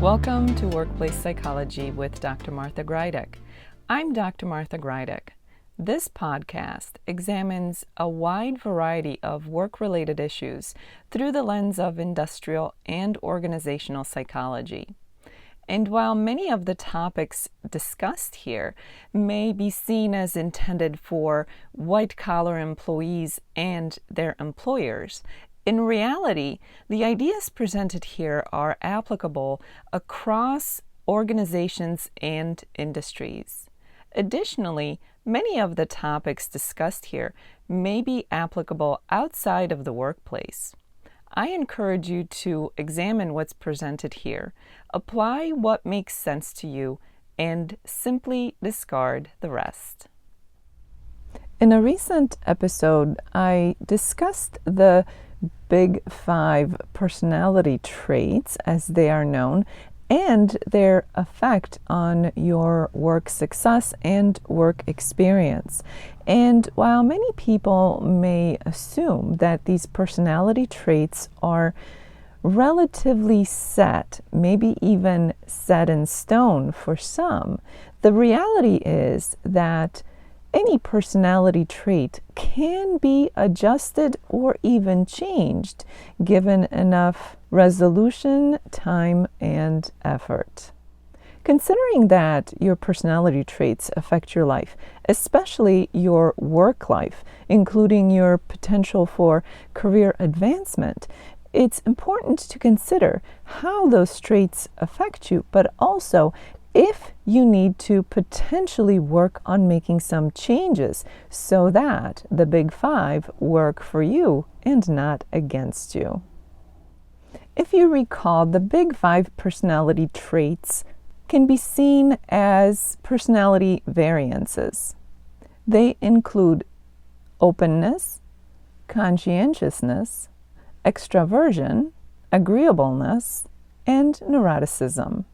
Welcome to Workplace Psychology with Dr. Martha Grajdek. I'm Dr. Martha Grajdek. This podcast examines a wide variety of work-related issues through the lens of industrial and organizational psychology. And while many of the topics discussed here may be seen as intended for white-collar employees and their employers, in reality, the ideas presented here are applicable across organizations and industries. Additionally, many of the topics discussed here may be applicable outside of the workplace. I encourage you to examine what's presented here, apply what makes sense to you, and simply discard the rest. In a recent episode, I discussed the Big 5 personality traits, as they are known, and their effect on your work success and work experience. And while many people may assume that these personality traits are relatively set, maybe even set in stone for some, the reality is that any personality trait can be adjusted or even changed given enough resolution, time, and effort. Considering that your personality traits affect your life, especially your work life, including your potential for career advancement, it's important to consider how those traits affect you, but also if you need to potentially work on making some changes so that the Big 5 work for you and not against you. If you recall, the Big 5 personality traits can be seen as personality variances. They include openness, conscientiousness, extraversion, agreeableness, and neuroticism.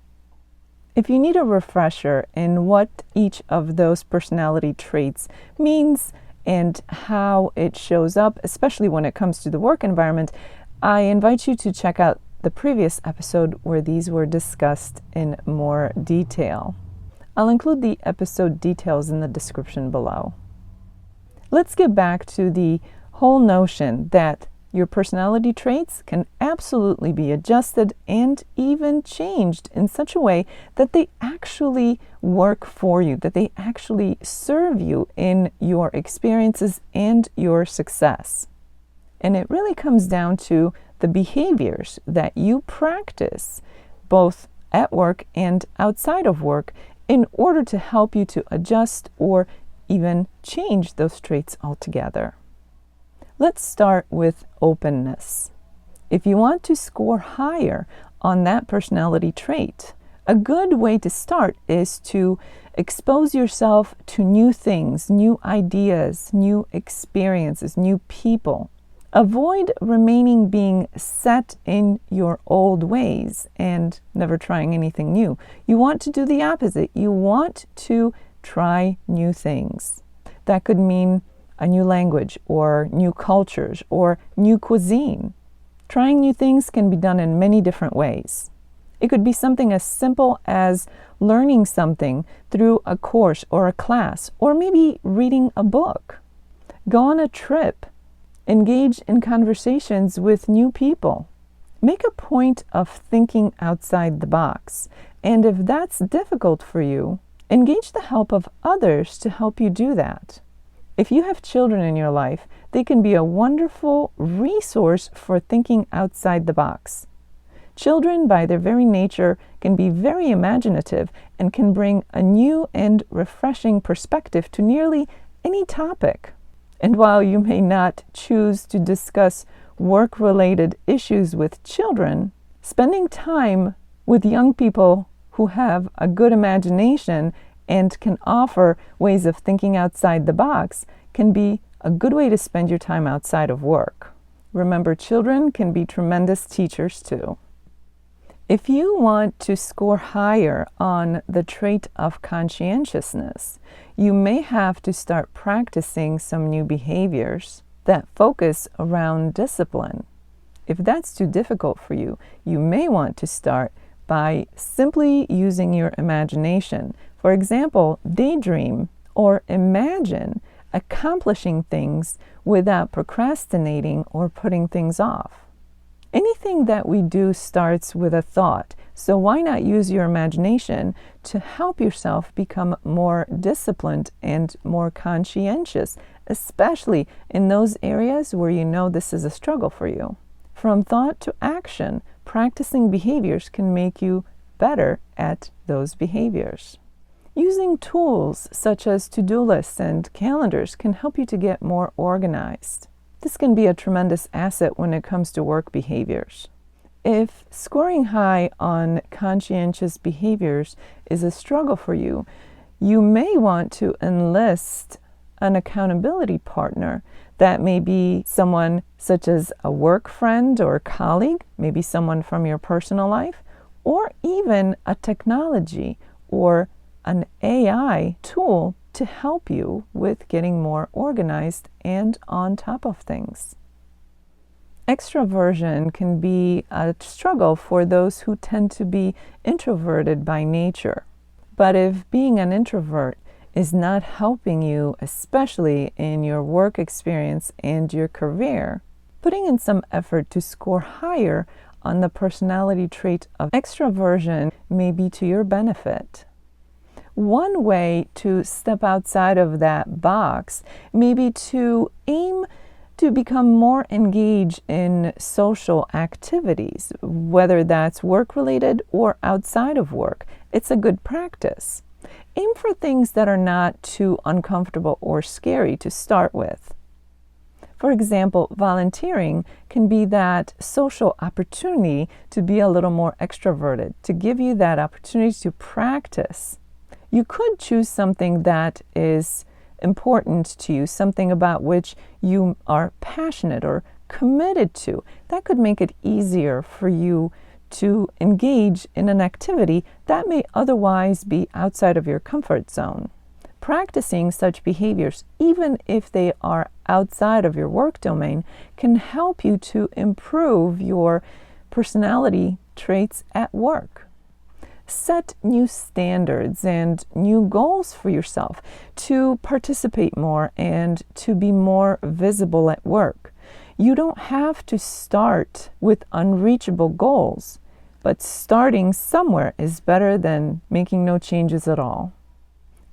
If you need a refresher in what each of those personality traits means and how it shows up, especially when it comes to the work environment, I invite you to check out the previous episode where these were discussed in more detail. I'll include the episode details in the description below. Let's get back to the whole notion that your personality traits can absolutely be adjusted and even changed in such a way that they actually work for you, that they actually serve you in your experiences and your success. And it really comes down to the behaviors that you practice, both at work and outside of work, in order to help you to adjust or even change those traits altogether. Let's start with openness. If you want to score higher on that personality trait, a good way to start is to expose yourself to new things, new ideas, new experiences, new people. Avoid remaining being set in your old ways and never trying anything new. You want to do the opposite. You want to try new things. That could mean a new language or new cultures or new cuisine. Trying new things can be done in many different ways. It could be something as simple as learning something through a course or a class, or maybe reading a book. Go on a trip. Engage in conversations with new people. Make a point of thinking outside the box. And if that's difficult for you, engage the help of others to help you do that. If you have children in your life, they can be a wonderful resource for thinking outside the box. Children, by their very nature, can be very imaginative and can bring a new and refreshing perspective to nearly any topic. And while you may not choose to discuss work-related issues with children, spending time with young people who have a good imagination and can offer ways of thinking outside the box can be a good way to spend your time outside of work. Remember, children can be tremendous teachers too. If you want to score higher on the trait of conscientiousness, you may have to start practicing some new behaviors that focus around discipline. If that's too difficult for you, you may want to start by simply using your imagination. For example, daydream or imagine accomplishing things without procrastinating or putting things off. Anything that we do starts with a thought, so why not use your imagination to help yourself become more disciplined and more conscientious, especially in those areas where you know this is a struggle for you. From thought to action, practicing behaviors can make you better at those behaviors. Using tools such as to-do lists and calendars can help you to get more organized. This can be a tremendous asset when it comes to work behaviors. If scoring high on conscientious behaviors is a struggle for you, you may want to enlist an accountability partner. That may be someone such as a work friend or colleague, maybe someone from your personal life, or even a technology or an AI tool to help you with getting more organized and on top of things. Extroversion can be a struggle for those who tend to be introverted by nature. But if being an introvert is not helping you, especially in your work experience and your career, putting in some effort to score higher on the personality trait of extroversion may be to your benefit. One way to step outside of that box may be to aim to become more engaged in social activities, whether that's work-related or outside of work. It's a good practice. Aim for things that are not too uncomfortable or scary to start with. For example, volunteering can be that social opportunity to be a little more extroverted, to give you that opportunity to practice. You could choose something that is important to you, something about which you are passionate or committed to. That could make it easier for you to engage in an activity that may otherwise be outside of your comfort zone. Practicing such behaviors, even if they are outside of your work domain, can help you to improve your personality traits at work. Set new standards and new goals for yourself to participate more and to be more visible at work. You don't have to start with unreachable goals, but starting somewhere is better than making no changes at all.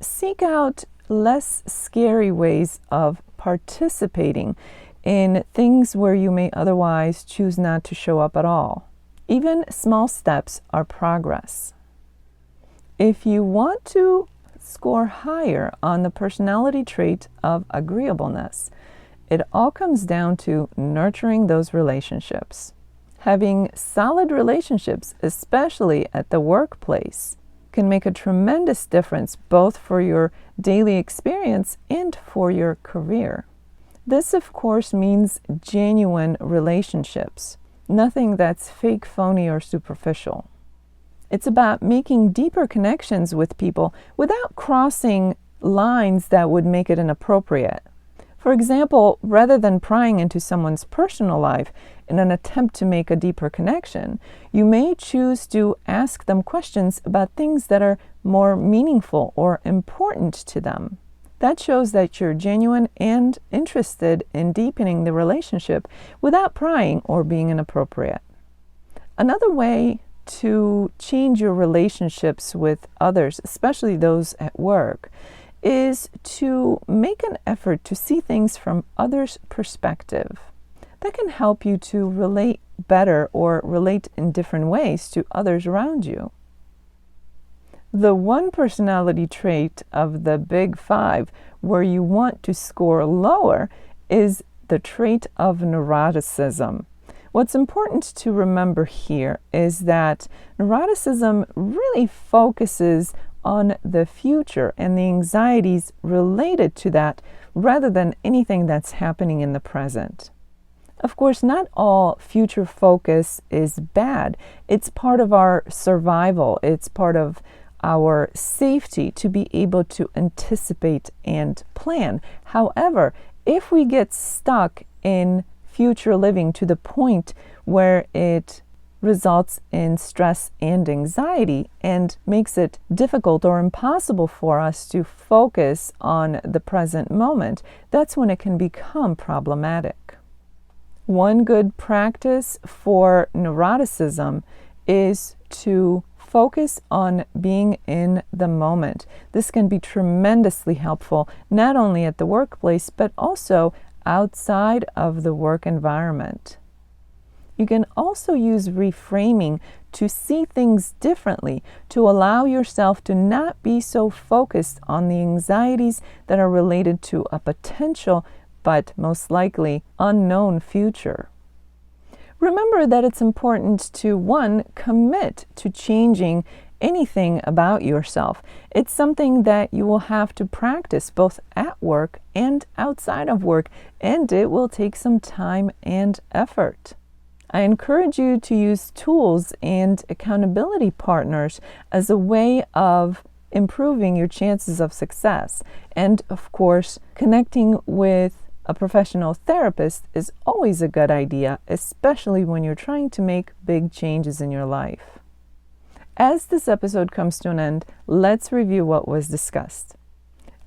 Seek out less scary ways of participating in things where you may otherwise choose not to show up at all. Even small steps are progress. If you want to score higher on the personality trait of agreeableness, it all comes down to nurturing those relationships. Having solid relationships, especially at the workplace, can make a tremendous difference both for your daily experience and for your career. This, of course, means genuine relationships, nothing that's fake, phony, or superficial. It's about making deeper connections with people without crossing lines that would make it inappropriate. For example, rather than prying into someone's personal life in an attempt to make a deeper connection, you may choose to ask them questions about things that are more meaningful or important to them. That shows that you're genuine and interested in deepening the relationship without prying or being inappropriate. Another way to change your relationships with others, especially those at work, is to make an effort to see things from others' perspective. That can help you to relate better or relate in different ways to others around you. The one personality trait of the big five where you want to score lower is the trait of neuroticism. What's important to remember here is that neuroticism really focuses on the future and the anxieties related to that rather than anything that's happening in the present. Of course, not all future focus is bad. It's part of our survival. It's part of our safety to be able to anticipate and plan. However, if we get stuck in future living to the point where it results in stress and anxiety and makes it difficult or impossible for us to focus on the present moment, that's when it can become problematic. One good practice for neuroticism is to focus on being in the moment. This can be tremendously helpful, not only at the workplace, but also outside of the work environment. You can also use reframing to see things differently, to allow yourself to not be so focused on the anxieties that are related to a potential, but most likely unknown future. Remember that it's important to, one, commit to changing anything about yourself. It's something that you will have to practice both at work and outside of work, and it will take some time and effort. I encourage you to use tools and accountability partners as a way of improving your chances of success. And of course, connecting with a professional therapist is always a good idea, especially when you're trying to make big changes in your life. As this episode comes to an end, let's review what was discussed.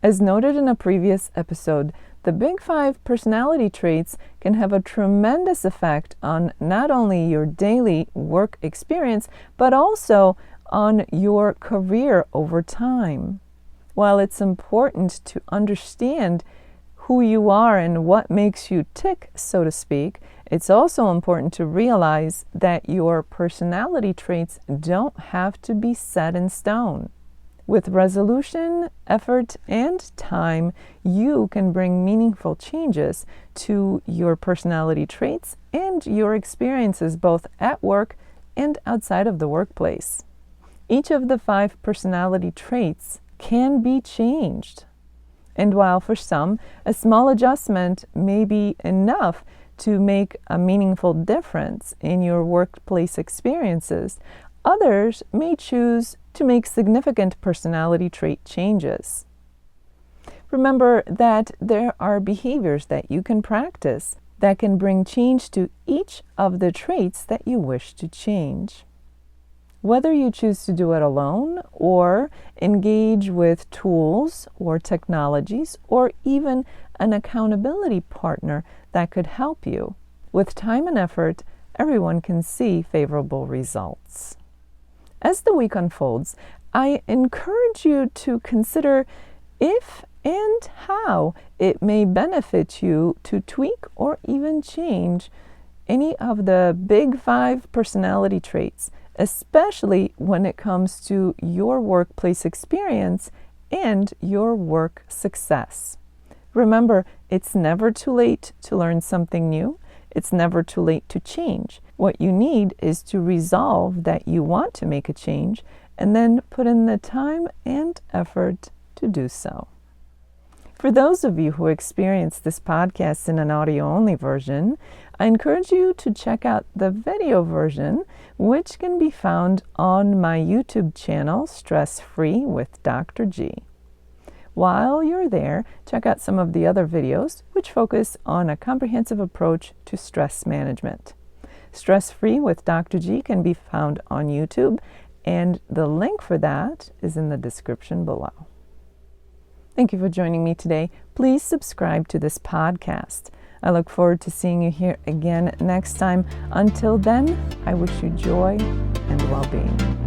As noted in a previous episode, the Big 5 personality traits can have a tremendous effect on not only your daily work experience, but also on your career over time. While it's important to understand who you are and what makes you tick, so to speak, it's also important to realize that your personality traits don't have to be set in stone. With resolution, effort, and time, you can bring meaningful changes to your personality traits and your experiences both at work and outside of the workplace. Each of the 5 personality traits can be changed. And while for some, a small adjustment may be enough to make a meaningful difference in your workplace experiences, others may choose to make significant personality trait changes. Remember that there are behaviors that you can practice that can bring change to each of the traits that you wish to change. Whether you choose to do it alone or engage with tools or technologies or even an accountability partner that could help you, with time and effort, everyone can see favorable results. As the week unfolds, I encourage you to consider if and how it may benefit you to tweak or even change any of the Big 5 personality traits, especially when it comes to your workplace experience and your work success. Remember, it's never too late to learn something new. It's never too late to change. What you need is to resolve that you want to make a change and then put in the time and effort to do so. For those of you who experience this podcast in an audio-only version, I encourage you to check out the video version, which can be found on my YouTube channel, Stress Free with Dr. G. While you're there, check out some of the other videos, which focus on a comprehensive approach to stress management. Stress Free with Dr. G can be found on YouTube, and the link for that is in the description below. Thank you for joining me today. Please subscribe to this podcast. I look forward to seeing you here again next time. Until then, I wish you joy and well-being.